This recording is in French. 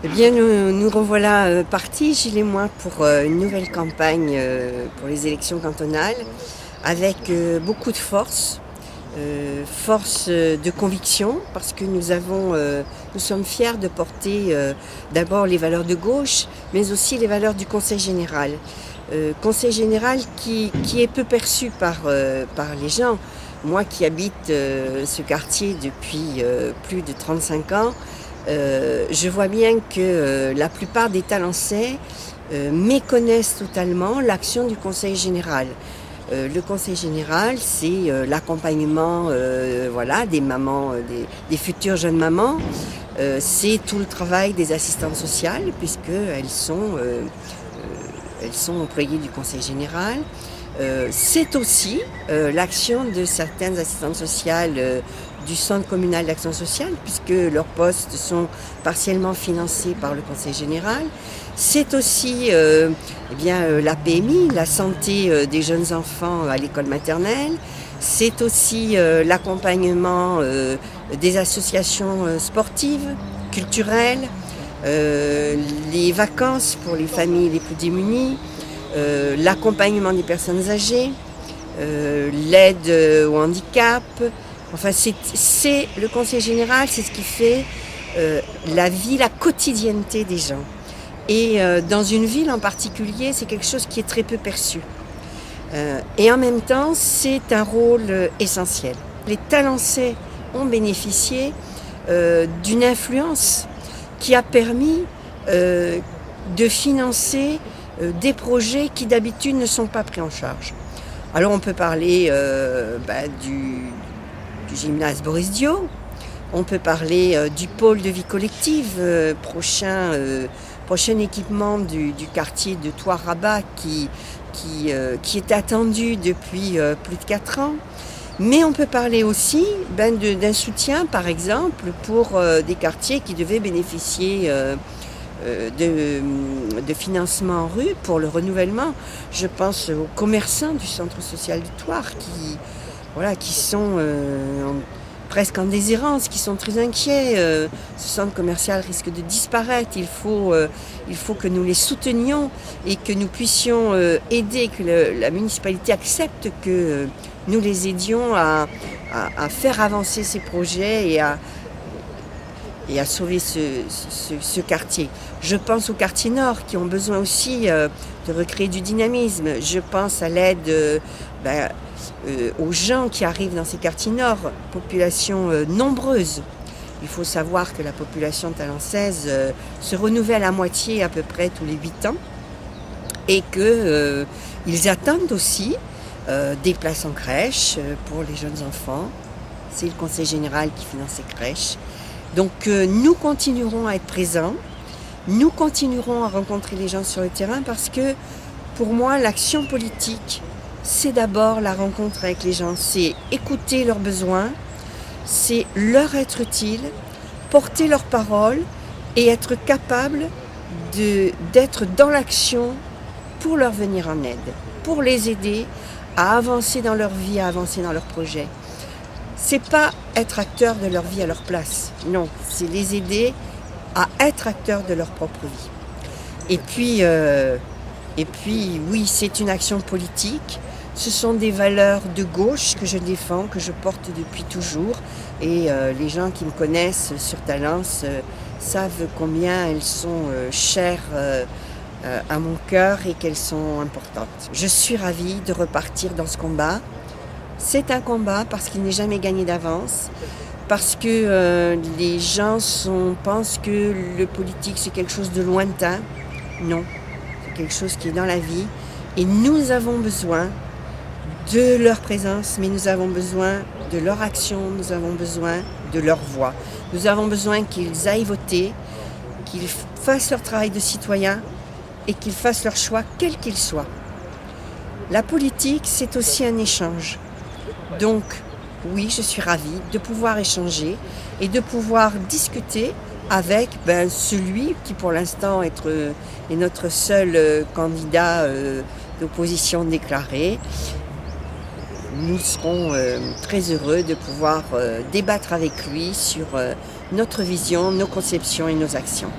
Eh bien, nous revoilà partis, Gilles et moi, pour une nouvelle campagne pour les élections cantonales, avec beaucoup de force, force de conviction, parce que nous sommes fiers de porter d'abord les valeurs de gauche, mais aussi les valeurs du Conseil général. Conseil général qui est peu perçu par les gens. Moi qui habite ce quartier depuis plus de 35 ans, je vois bien que la plupart des Talençais méconnaissent totalement l'action du Conseil général. Le Conseil général, c'est l'accompagnement des mamans, des futures jeunes mamans. C'est tout le travail des assistantes sociales, puisqu'elles elles sont employées du Conseil général. C'est aussi l'action de certaines assistantes sociales du Centre communal d'action sociale, puisque leurs postes sont partiellement financés par le Conseil général. C'est aussi la PMI, la santé des jeunes enfants à l'école maternelle. C'est aussi l'accompagnement des associations sportives, culturelles, les vacances pour les familles les plus démunies, l'accompagnement des personnes âgées, l'aide au handicap. Enfin, c'est le Conseil général, c'est ce qui fait la vie, la quotidienneté des gens. Et dans une ville en particulier, c'est quelque chose qui est très peu perçu. Et en même temps, c'est un rôle essentiel. Les Talençais ont bénéficié d'une influence qui a permis de financer des projets qui d'habitude ne sont pas pris en charge. Alors on peut parler du gymnase Boris Dio, on peut parler du pôle de vie collective, prochain équipement du quartier de Thouars-Rabat qui est attendu depuis plus de 4 ans. Mais on peut parler aussi d'un soutien, par exemple, pour des quartiers qui devaient bénéficier de financement en rue pour le renouvellement. Je pense aux commerçants du centre social du Thouars qui sont presque en déshérence, qui sont très inquiets. Ce centre commercial risque de disparaître. Il faut que nous les soutenions et que nous puissions aider, que la municipalité accepte que nous les aidions à faire avancer ces projets et à sauver ce quartier. Je pense aux quartiers nord qui ont besoin aussi de recréer du dynamisme. Je pense à l'aide aux gens qui arrivent dans ces quartiers nord, population nombreuse. Il faut savoir que la population talençaise se renouvelle à moitié à peu près tous les 8 ans et qu'ils attendent aussi des places en crèche pour les jeunes enfants. C'est le Conseil général qui finance ces crèches. Donc nous continuerons à être présents, nous continuerons à rencontrer les gens sur le terrain parce que pour moi l'action politique c'est d'abord la rencontre avec les gens, c'est écouter leurs besoins, c'est leur être utile, porter leurs paroles et être capable d'être dans l'action pour leur venir en aide, pour les aider à avancer dans leur vie, à avancer dans leurs projets. C'est pas être acteur de leur vie à leur place, non, c'est les aider à être acteurs de leur propre vie. Et puis oui, c'est une action politique, ce sont des valeurs de gauche que je défends, que je porte depuis toujours, et les gens qui me connaissent sur Talence savent combien elles sont chères à mon cœur et qu'elles sont importantes. Je suis ravie de repartir dans ce combat. C'est un combat parce qu'il n'est jamais gagné d'avance, parce que les gens pensent que le politique c'est quelque chose de lointain. Non, c'est quelque chose qui est dans la vie et nous avons besoin de leur présence, mais nous avons besoin de leur action, nous avons besoin de leur voix. Nous avons besoin qu'ils aillent voter, qu'ils fassent leur travail de citoyen et qu'ils fassent leur choix, quel qu'il soit. La politique, c'est aussi un échange. Donc, oui, je suis ravie de pouvoir échanger et de pouvoir discuter avec celui qui, pour l'instant, est notre seul candidat d'opposition déclaré. Nous serons très heureux de pouvoir débattre avec lui sur notre vision, nos conceptions et nos actions.